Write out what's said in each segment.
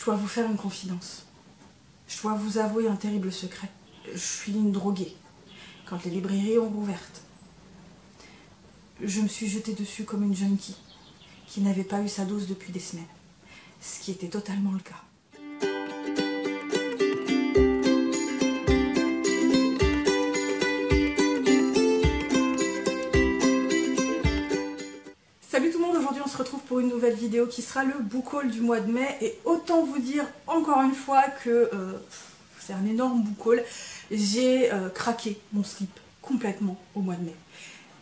dois vous faire une confidence. Je dois vous avouer un terrible secret. Je suis une droguée. Quand les librairies ont rouvert, je me suis jetée dessus comme une junkie qui n'avait pas eu sa dose depuis des semaines. Ce qui était totalement le cas. Salut tout le monde, aujourd'hui on se retrouve pour une nouvelle vidéo qui sera le book haul du mois de mai. Et autant vous dire encore une fois que c'est un énorme book haul. J'ai craqué mon slip complètement au mois de mai.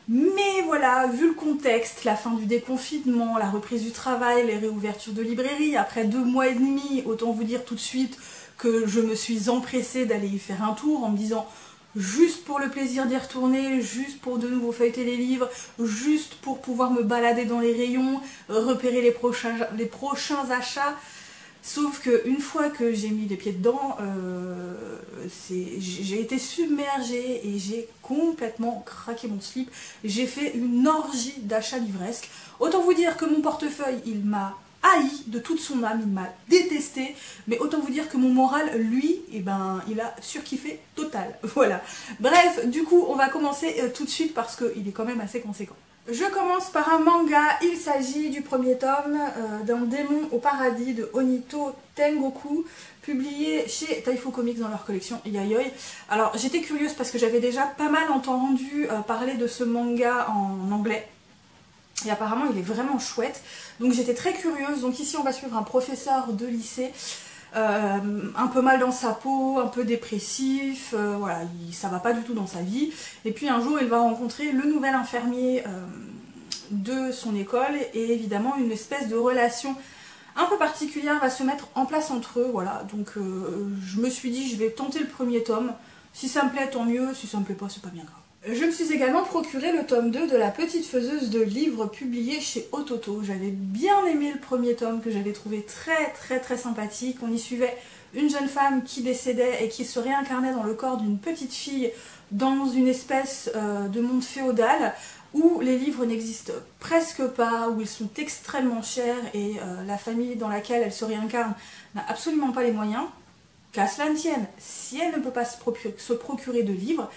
Mais voilà, vu le contexte, la fin du déconfinement, la reprise du travail, les réouvertures de librairies, après 2 mois et demi, autant vous dire tout de suite que je me suis empressée d'aller y faire un tour en me disant juste pour le plaisir d'y retourner, juste pour de nouveau feuilleter les livres, juste pour pouvoir me balader dans les rayons, repérer les prochains achats. Sauf qu'une fois que j'ai mis les pieds dedans, j'ai été submergée et j'ai complètement craqué mon slip. J'ai fait une orgie d'achats livresques. Autant vous dire que mon portefeuille, il m'a haï de toute son âme, il m'a détesté. Mais autant vous dire que mon moral, lui, eh ben, il a surkiffé total. Voilà. Bref, du coup, on va commencer tout de suite parce qu'il est quand même assez conséquent. Je commence par un manga, il s'agit du premier tome d'un démon au paradis de Onito Tengoku, publié chez Taifu Comics dans leur collection Yayoi. Alors j'étais curieuse parce que j'avais déjà pas mal entendu parler de ce manga en anglais. Et apparemment il est vraiment chouette, donc j'étais très curieuse. Donc ici on va suivre un professeur de lycée, un peu mal dans sa peau, un peu dépressif, voilà, ça va pas du tout dans sa vie. Et puis un jour il va rencontrer le nouvel infirmier de son école, et évidemment une espèce de relation un peu particulière va se mettre en place entre eux. Voilà, donc je me suis dit je vais tenter le premier tome, si ça me plaît tant mieux, si ça me plaît pas c'est pas bien grave. Je me suis également procuré le tome 2 de La Petite Faiseuse de Livres, publié chez Ototo. J'avais bien aimé le premier tome que j'avais trouvé très sympathique. On y suivait une jeune femme qui décédait et qui se réincarnait dans le corps d'une petite fille dans une espèce de monde féodal où les livres n'existent presque pas, où ils sont extrêmement chers et la famille dans laquelle elle se réincarne n'a absolument pas les moyens. Qu'à cela ne tienne, si elle ne peut pas se procurer de livres,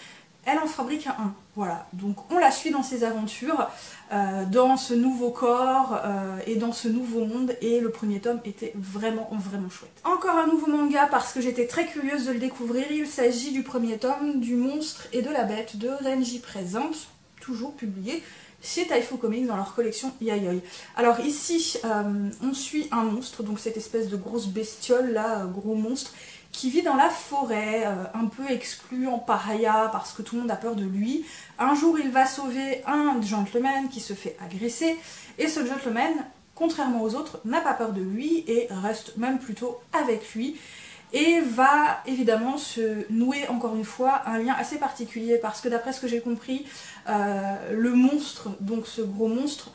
elle en fabrique un. Voilà, donc on la suit dans ses aventures, dans ce nouveau corps et dans ce nouveau monde, et le premier tome était vraiment chouette. Encore un nouveau manga parce que j'étais très curieuse de le découvrir, il s'agit du premier tome du Monstre et de la Bête de Renji Presents, toujours publié chez Taifu Comics dans leur collection Yayoi. Alors ici, on suit un monstre, donc cette espèce de grosse bestiole là, gros monstre, qui vit dans la forêt, un peu exclu en paria parce que tout le monde a peur de lui. Un jour, il va sauver un gentleman qui se fait agresser, et ce gentleman, contrairement aux autres, n'a pas peur de lui et reste même plutôt avec lui, et va évidemment se nouer encore une fois un lien assez particulier parce que d'après ce que j'ai compris, le monstre, donc ce gros monstre,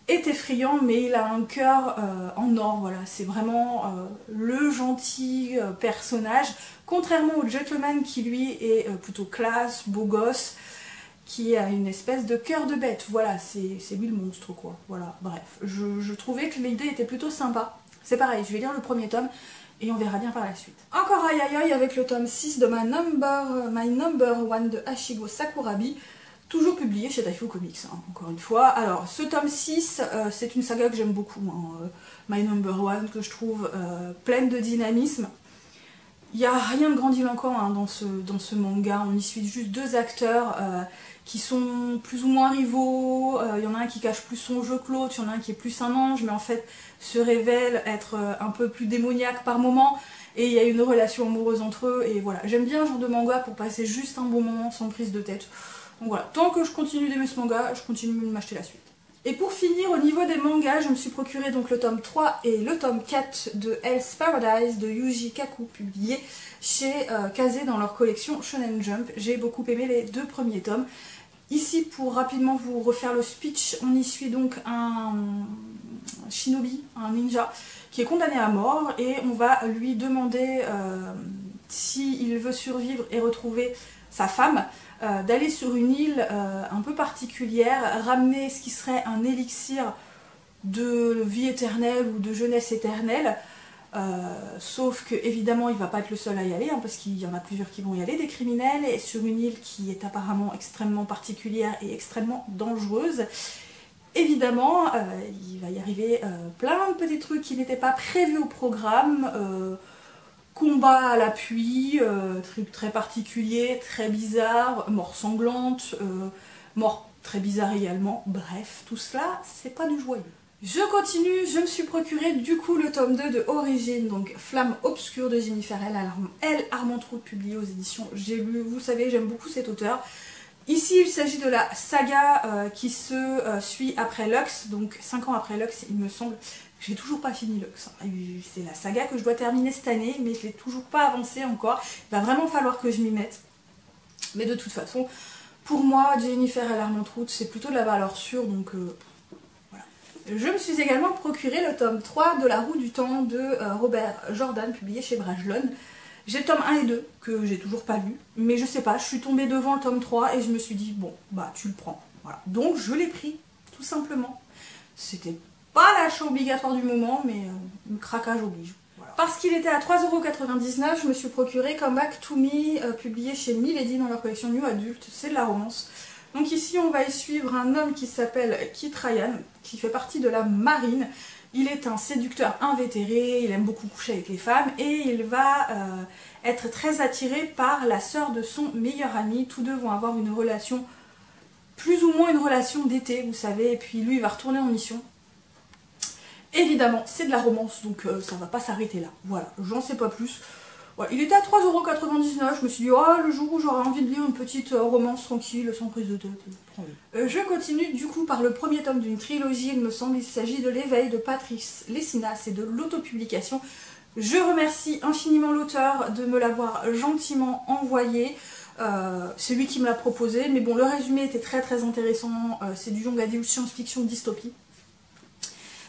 est effrayant, mais il a un cœur en or. Voilà, c'est vraiment le gentil personnage, contrairement au gentleman qui lui est plutôt classe, beau gosse, qui a une espèce de cœur de bête. Voilà, c'est lui le monstre quoi. Voilà, bref, je trouvais que l'idée était plutôt sympa. C'est pareil, je vais lire le premier tome et on verra bien par la suite. Encore à Yayoi avec le tome 6 de My Number One de Hashigo Sakurabi, toujours publié chez Taifu Comics, hein, encore une fois. Alors, ce tome 6, c'est une saga que j'aime beaucoup, hein, My Number One, que je trouve pleine de dynamisme. Il n'y a rien de grandiloquent hein, dans ce manga, on y suit juste 2 acteurs qui sont plus ou moins rivaux. Il y en a un qui cache plus son jeu que l'autre, il y en a un qui est plus un ange, mais en fait se révèle être un peu plus démoniaque par moment. Et il y a une relation amoureuse entre eux, et voilà. J'aime bien ce genre de manga pour passer juste un bon moment sans prise de tête. Donc voilà, tant que je continue d'aimer ce manga, je continue de m'acheter la suite. Et pour finir, au niveau des mangas, je me suis procuré donc le tome 3 et le tome 4 de Hell's Paradise de Yuji Kaku, publié chez Kazé dans leur collection Shonen Jump. J'ai beaucoup aimé les 2 premiers tomes. Ici, pour rapidement vous refaire le speech, on y suit donc un shinobi, un ninja, qui est condamné à mort, et on va lui demander s'il veut survivre et retrouver sa femme, d'aller sur une île un peu particulière, ramener ce qui serait un élixir de vie éternelle ou de jeunesse éternelle, Sauf que évidemment il va pas être le seul à y aller, hein, parce qu'il y en a plusieurs qui vont y aller, des criminels, et sur une île qui est apparemment extrêmement particulière et extrêmement dangereuse. Évidemment, il va y arriver plein de petits trucs qui n'étaient pas prévus au programme, combat à l'appui, trucs très particuliers, très bizarres, mort sanglante, mort très bizarre également, bref, tout cela, c'est pas du joyeux. Je continue, je me suis procuré du coup le tome 2 de Origine, donc Flamme Obscure de Jennifer L. Armentrout, publié aux éditions J'ai lu. Vous savez, j'aime beaucoup cet auteur. Ici, il s'agit de la saga qui se suit après Lux, donc 5 ans après Lux, il me semble. J'ai toujours pas fini Lux. Hein. C'est la saga que je dois terminer cette année, mais je l'ai toujours pas avancé encore. Il va vraiment falloir que je m'y mette. Mais de toute façon, pour moi, Jennifer L. Armentrout, c'est plutôt de la valeur sûre, donc... Je me suis également procuré le tome 3 de La Roue du Temps de Robert Jordan, publié chez Brajlon. J'ai le tome 1 et 2, que j'ai toujours pas lu, mais je sais pas, je suis tombée devant le tome 3 et je me suis dit, bon, bah tu le prends. Voilà. Donc je l'ai pris, tout simplement. C'était pas l'achat obligatoire du moment, mais le craquage oblige. Voilà. Parce qu'il était à 3,99 €, je me suis procuré Come Back to Me, publié chez Milady dans leur collection New Adult, c'est de la romance. Donc ici on va y suivre un homme qui s'appelle Kit Ryan, qui fait partie de la marine. Il est un séducteur invétéré, il aime beaucoup coucher avec les femmes et il va être très attiré par la sœur de son meilleur ami. Tous deux vont avoir une relation, plus ou moins une relation d'été, vous savez, et puis lui il va retourner en mission. Évidemment c'est de la romance, donc ça va pas s'arrêter là. Voilà, j'en sais pas plus. Voilà, il était à 3,99 €, je me suis dit, oh, le jour où j'aurais envie de lire une petite romance tranquille, sans prise de tête, je continue du coup par le premier tome d'une trilogie, il me semble, il s'agit de L'éveil de Patrice Lessinas, c'est de l'autopublication. Je remercie infiniment l'auteur de me l'avoir gentiment envoyé, c'est lui qui me l'a proposé, mais bon, le résumé était très intéressant, c'est du genre de science-fiction dystopie.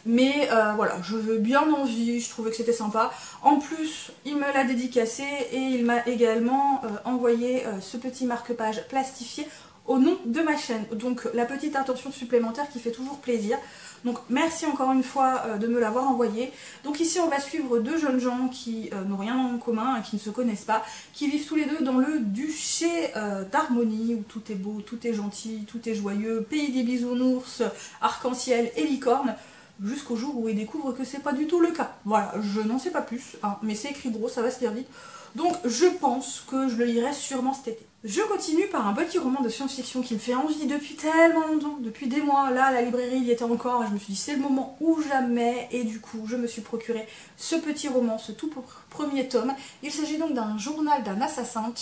Mais voilà, je veux bien envie, je trouvais que c'était sympa. En plus, il me l'a dédicacé et il m'a également envoyé ce petit marque-page plastifié au nom de ma chaîne. Donc la petite attention supplémentaire qui fait toujours plaisir. Donc merci encore une fois de me l'avoir envoyé. Donc ici on va suivre deux jeunes gens qui n'ont rien en commun, qui ne se connaissent pas, qui vivent tous les deux dans le duché d'Harmonie, où tout est beau, tout est gentil, tout est joyeux, pays des bisounours, arc-en-ciel et licorne. Jusqu'au jour où ils découvrent que c'est pas du tout le cas. Voilà, je n'en sais pas plus, hein, mais c'est écrit gros, ça va se lire vite. Donc je pense que je le lirai sûrement cet été. Je continue par un petit roman de science-fiction qui me fait envie depuis tellement longtemps, depuis des mois. Là, à la librairie, il y était encore, et je me suis dit c'est le moment ou jamais, et du coup, je me suis procuré ce petit roman, ce tout premier tome. Il s'agit donc d'un journal d'un assassin,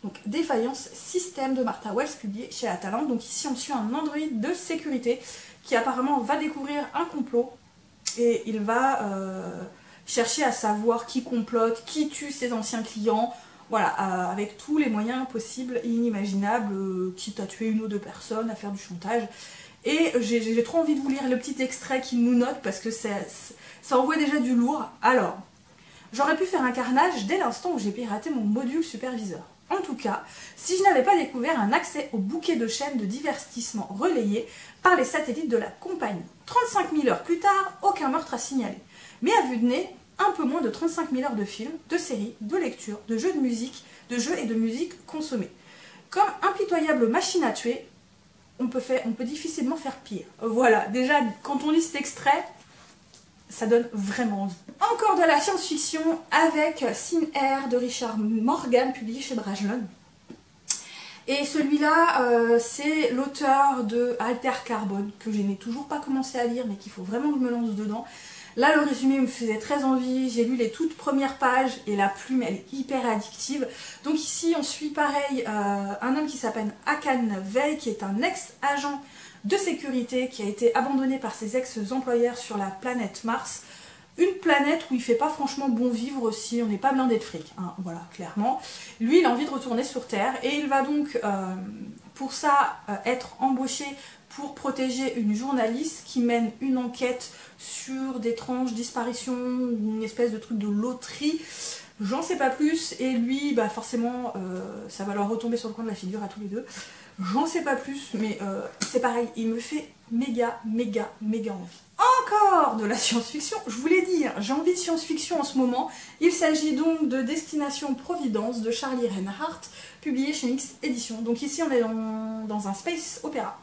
donc Défaillance Système de Martha Wells, publié chez La Talente. Donc ici, on suit un androïde de sécurité qui apparemment va découvrir un complot et il va chercher à savoir qui complote, qui tue ses anciens clients, voilà, avec tous les moyens possibles et inimaginables, quitte à tuer une ou deux personnes, à faire du chantage. Et j'ai trop envie de vous lire le petit extrait qu'il nous note parce que ça envoie déjà du lourd. Alors, j'aurais pu faire un carnage dès l'instant où j'ai piraté mon module superviseur. En tout cas, si je n'avais pas découvert un accès au bouquet de chaînes de divertissement relayées par les satellites de la compagnie. 35 000 heures plus tard, aucun meurtre à signaler. Mais à vue de nez, un peu moins de 35 000 heures de films, de séries, de lectures, de jeux et de musique consommés. Comme impitoyable machine à tuer, on peut difficilement faire pire. Voilà, déjà, quand on lit cet extrait, ça donne vraiment envie. Encore de la science-fiction avec Sin Air de Richard Morgan, publié chez Brajlon. Et celui-là, c'est l'auteur de Alter Carbone, que je n'ai toujours pas commencé à lire, mais qu'il faut vraiment que je me lance dedans. Là, le résumé me faisait très envie, j'ai lu les toutes premières pages, et la plume, elle est hyper addictive. Donc ici, on suit pareil un homme qui s'appelle Hakan Vey, qui est un ex-agent de sécurité qui a été abandonné par ses ex-employeurs sur la planète Mars. Une planète où il fait pas franchement bon vivre si on n'est pas blindé de fric, hein, voilà, clairement. Lui, il a envie de retourner sur Terre et il va donc, pour ça, être embauché pour protéger une journaliste qui mène une enquête sur d'étranges disparitions, une espèce de truc de loterie. J'en sais pas plus, et lui, bah forcément, ça va leur retomber sur le coin de la figure à tous les deux. J'en sais pas plus, mais c'est pareil, il me fait méga envie. Encore de la science-fiction, je vous l'ai dit, hein, j'ai envie de science-fiction en ce moment. Il s'agit donc de Destination Providence de Charlie Reinhardt, publié chez Mix Éditions. Donc ici on est dans un space opéra.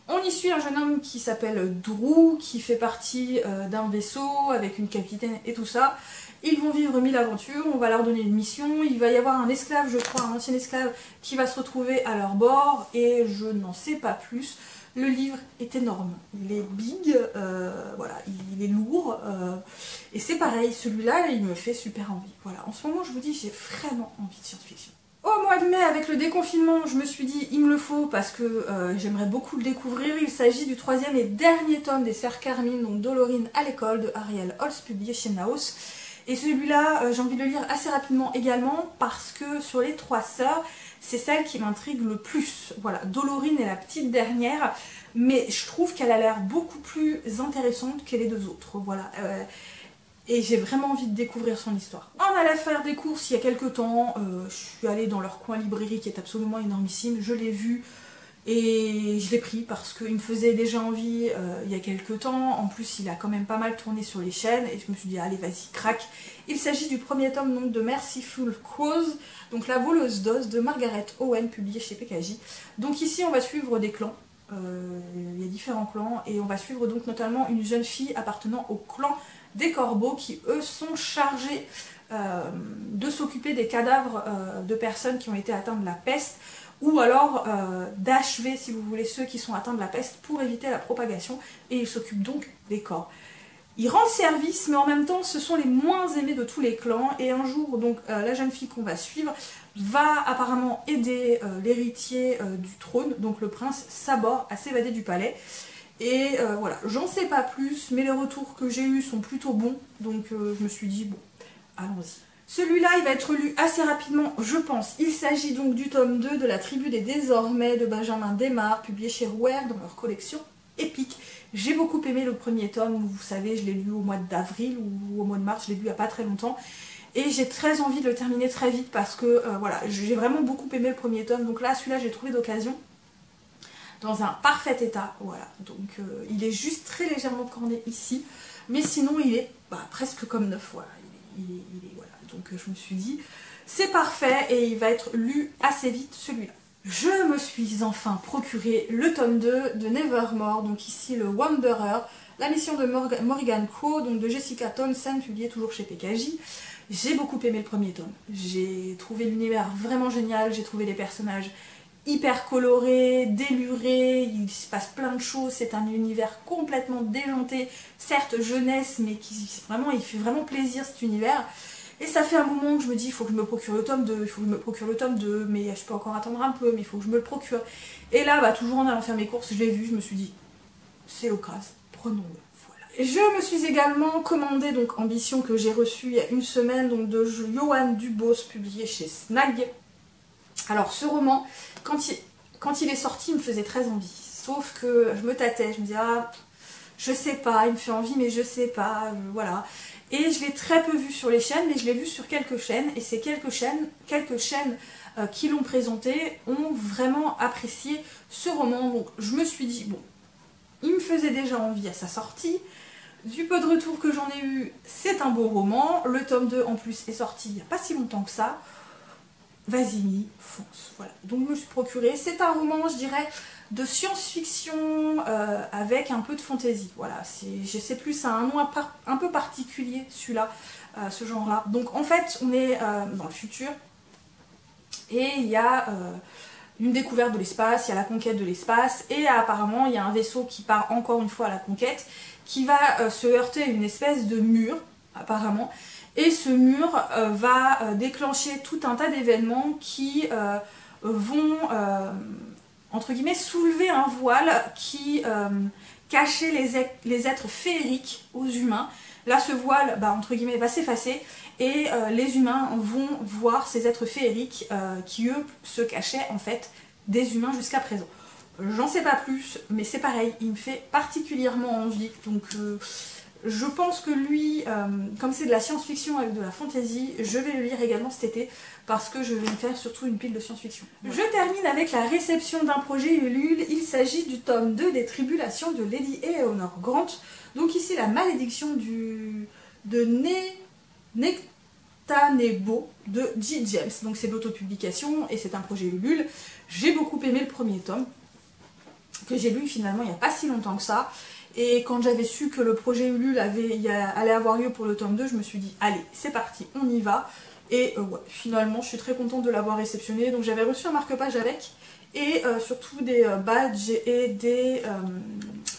On y suit un jeune homme qui s'appelle Drew, qui fait partie d'un vaisseau avec une capitaine et tout ça. Ils vont vivre 1000 aventures, on va leur donner une mission, il va y avoir un esclave, je crois, un ancien esclave, qui va se retrouver à leur bord, et je n'en sais pas plus. Le livre est énorme, il est big, voilà, il est lourd, et c'est pareil, celui-là, il me fait super envie. Voilà, en ce moment, je vous dis, j'ai vraiment envie de science-fiction. Au mois de mai, avec le déconfinement, je me suis dit, il me le faut, parce que j'aimerais beaucoup le découvrir. Il s'agit du 3e et dernier tome des Sœurs Carmine, donc Dolorine à l'école, de Ariel Holz, publié chez Naos. Et celui-là, j'ai envie de le lire assez rapidement également, parce que sur les 3 sœurs, c'est celle qui m'intrigue le plus. Voilà, Dolorine est la petite dernière, mais je trouve qu'elle a l'air beaucoup plus intéressante que les 2 autres. Voilà, et j'ai vraiment envie de découvrir son histoire. On allait faire des courses il y a quelques temps, je suis allée dans leur coin librairie qui est absolument énormissime, je l'ai vu et je l'ai pris parce qu'il me faisait déjà envie il y a quelques temps. En plus il a quand même pas mal tourné sur les chaînes et je me suis dit allez vas-y craque. Il s'agit du premier tome donc, de Merciful Cause, donc la voleuse d'os de Margaret Owen, publié chez PKJ. Donc ici on va suivre des clans. Il y a différents clans et on va suivre donc notamment une jeune fille appartenant au clan des corbeaux qui eux sont chargés de s'occuper des cadavres de personnes qui ont été atteintes de la peste, ou alors d'achever si vous voulez ceux qui sont atteints de la peste pour éviter la propagation, et ils s'occupent donc des corps. Ils rendent service mais en même temps ce sont les moins aimés de tous les clans, et un jour donc la jeune fille qu'on va suivre va apparemment aider l'héritier du trône, donc le prince Sabor, à s'évader du palais. Et voilà, j'en sais pas plus, mais les retours que j'ai eus sont plutôt bons, donc je me suis dit, bon, allons-y. Celui-là, il va être lu assez rapidement, je pense. Il s'agit donc du tome 2 de La Tribu des Désormais de Benjamin Desmar, publié chez Rouergue dans leur collection épique. J'ai beaucoup aimé le premier tome, vous savez, je l'ai lu au mois d'avril ou au mois de mars, je l'ai lu il n'y a pas très longtemps. Et j'ai très envie de le terminer très vite parce que, voilà, j'ai vraiment beaucoup aimé le premier tome. Donc là, celui-là, j'ai trouvé d'occasion. Dans un parfait état, voilà, donc il est juste très légèrement corné ici, mais sinon il est presque comme neuf, voilà, voilà, donc je me suis dit, c'est parfait et il va être lu assez vite celui-là. Je me suis enfin procuré le tome 2 de Nevermore, donc ici le Wanderer, la mission de Morrigan Crow, donc de Jessica Townsend, publié toujours chez PKJ. J'ai beaucoup aimé le premier tome, j'ai trouvé l'univers vraiment génial, j'ai trouvé les personnages hyper coloré, déluré, il se passe plein de choses, c'est un univers complètement déjanté, certes jeunesse, mais vraiment, il fait vraiment plaisir cet univers. Et ça fait un moment que je me dis, il faut que je me procure le tome 2, il faut que je me procure le tome 2, mais je peux encore attendre un peu, mais il faut que je me le procure. Et là, toujours en allant faire mes courses, je l'ai vu, je me suis dit, c'est l'occasion, prenons-le. Voilà. Je me suis également commandé, donc Ambition, que j'ai reçu il y a une semaine, donc de Johan Dubos, publié chez Snag. Alors ce roman, quand il est sorti, il me faisait très envie. Sauf que je me tâtais, je me disais, ah, je sais pas, il me fait envie, mais je sais pas, voilà. Et je l'ai très peu vu sur les chaînes, mais je l'ai vu sur quelques chaînes, et ces quelques chaînes qui l'ont présenté ont vraiment apprécié ce roman. Donc je me suis dit, bon, il me faisait déjà envie à sa sortie. Du peu de retour que j'en ai eu, c'est un beau roman. Le tome 2 en plus est sorti il n'y a pas si longtemps que ça. Vas-y, fonce, voilà. Donc je me suis procuré. C'est un roman, je dirais, de science-fiction avec un peu de fantaisie. Voilà, je sais plus, c'est un nom un peu particulier, celui-là, ce genre-là. Donc en fait, on est dans le futur et il y a une découverte de l'espace, il y a la conquête de l'espace, et apparemment il y a un vaisseau qui part encore une fois à la conquête, qui va se heurter à une espèce de mur, apparemment. Et ce mur va déclencher tout un tas d'événements qui vont, entre guillemets, soulever un voile qui cachait les êtres féeriques aux humains. Là, ce voile, entre guillemets, va s'effacer et les humains vont voir ces êtres féeriques qui, eux, se cachaient, en fait, des humains jusqu'à présent. J'en sais pas plus, mais c'est pareil, il me fait particulièrement envie, donc... Je pense que lui, comme c'est de la science-fiction avec de la fantasy, je vais le lire également cet été parce que je vais me faire surtout une pile de science-fiction. Je termine avec la réception d'un projet Ulule. Il s'agit du tome 2 des Tribulations de Lady Eleanor Grant. Donc ici, la malédiction de Nectanebo de G. James. Donc c'est de l'autopublication et c'est un projet Ulule. J'ai beaucoup aimé le premier tome que j'ai lu finalement il n'y a pas si longtemps que ça. Et quand j'avais su que le projet Ulule allait avoir lieu pour le tome 2, je me suis dit, allez, c'est parti, on y va. Et ouais, finalement, je suis très contente de l'avoir réceptionné. Donc j'avais reçu un marque-page avec, et surtout des badges et des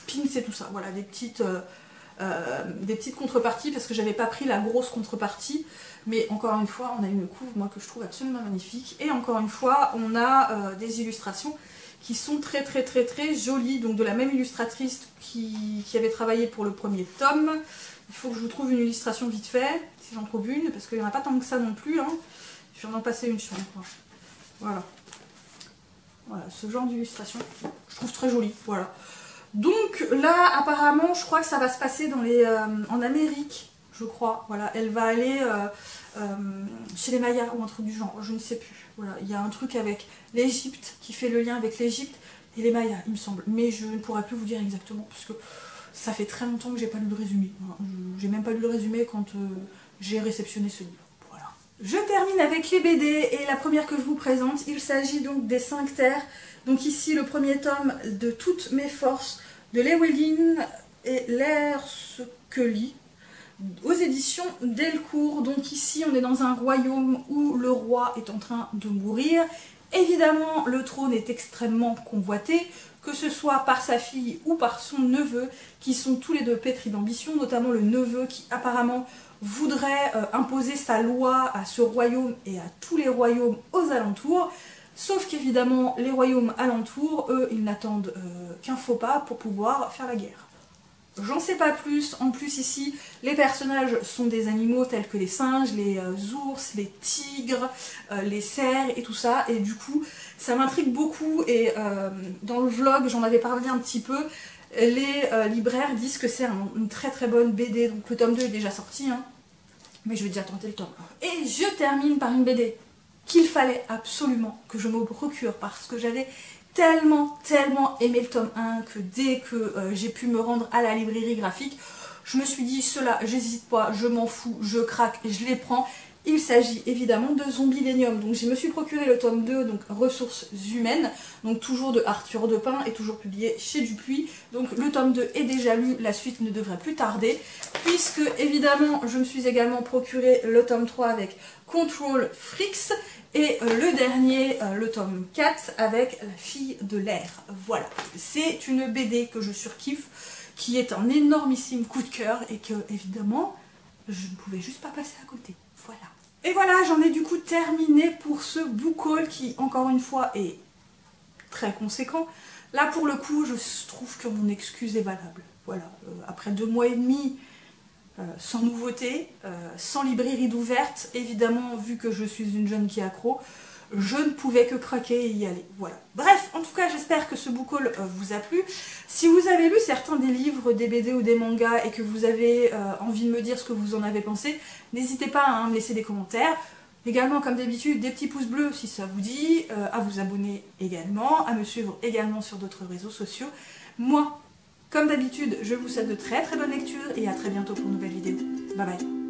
pins et tout ça. Voilà, des petites contreparties, parce que j'avais pas pris la grosse contrepartie. Mais encore une fois, on a une couve, moi, que je trouve absolument magnifique. Et encore une fois, on a des illustrations qui sont très jolies, donc de la même illustratrice qui avait travaillé pour le premier tome. Il faut que je vous trouve une illustration vite fait, si j'en trouve une, parce qu'il n'y en a pas tant que ça non plus. Hein. Je vais en passer une sur moi. Voilà. Voilà, ce genre d'illustration, je trouve très jolie. Voilà. Donc là, apparemment, je crois que ça va se passer dans en Amérique, je crois. Voilà, elle va aller chez les Mayas ou un truc du genre, je ne sais plus. Voilà, il y a un truc avec l'Égypte qui fait le lien avec l'Égypte et les Mayas, il me semble. Mais je ne pourrais plus vous dire exactement parce que ça fait très longtemps que j'ai pas lu le résumé. J'ai même pas lu le résumé quand j'ai réceptionné ce livre. Voilà. Je termine avec les BD et la première que je vous présente, il s'agit donc des 5 terres. Donc ici le premier tome de Toutes mes forces de Llewellyn et Laerscully aux éditions Delcourt. Donc ici on est dans un royaume où le roi est en train de mourir. Évidemment le trône est extrêmement convoité, que ce soit par sa fille ou par son neveu, qui sont tous les deux pétris d'ambition, notamment le neveu qui apparemment voudrait imposer sa loi à ce royaume et à tous les royaumes aux alentours. Sauf qu'évidemment les royaumes alentours, eux, ils n'attendent qu'un faux pas pour pouvoir faire la guerre. J'en sais pas plus, en plus ici les personnages sont des animaux tels que les singes, les ours, les tigres, les cerfs et tout ça, et du coup ça m'intrigue beaucoup. Et dans le vlog j'en avais parlé un petit peu, les libraires disent que c'est une très bonne BD, donc le tome 2 est déjà sorti, hein, mais je vais déjà tenter le tome 1. Et je termine par une BD qu'il fallait absolument que je me procure parce que j'avais tellement aimé le tome 1 que dès que j'ai pu me rendre à la librairie graphique, je me suis dit, cela, j'hésite pas, je m'en fous, je craque, je les prends. Il s'agit évidemment de Zombielenium. Donc je me suis procuré le tome 2, donc Ressources humaines, donc toujours de Arthur Depin et toujours publié chez Dupuis. Donc le tome 2 est déjà lu, la suite ne devrait plus tarder, puisque évidemment je me suis également procuré le tome 3 avec Control Freaks, et le dernier, le tome 4, avec La fille de l'air. Voilà, c'est une BD que je surkiffe, qui est un énormissime coup de cœur, et que, évidemment, je ne pouvais juste pas passer à côté. Voilà. Et voilà, j'en ai du coup terminé pour ce book haul qui, encore une fois, est très conséquent. Là, pour le coup, je trouve que mon excuse est valable. Voilà, après 2 mois et demi, sans nouveauté, sans librairie d'ouverte, évidemment, vu que je suis une jeune qui est accro, je ne pouvais que craquer et y aller. Voilà. Bref, en tout cas, j'espère que ce book haul vous a plu. Si vous avez lu certains des livres, des BD ou des mangas et que vous avez envie de me dire ce que vous en avez pensé, n'hésitez pas à me laisser des commentaires. Également, comme d'habitude, des petits pouces bleus si ça vous dit, à vous abonner également, à me suivre également sur d'autres réseaux sociaux. Moi, comme d'habitude, je vous souhaite de très bonnes lectures et à très bientôt pour une nouvelle vidéo. Bye bye.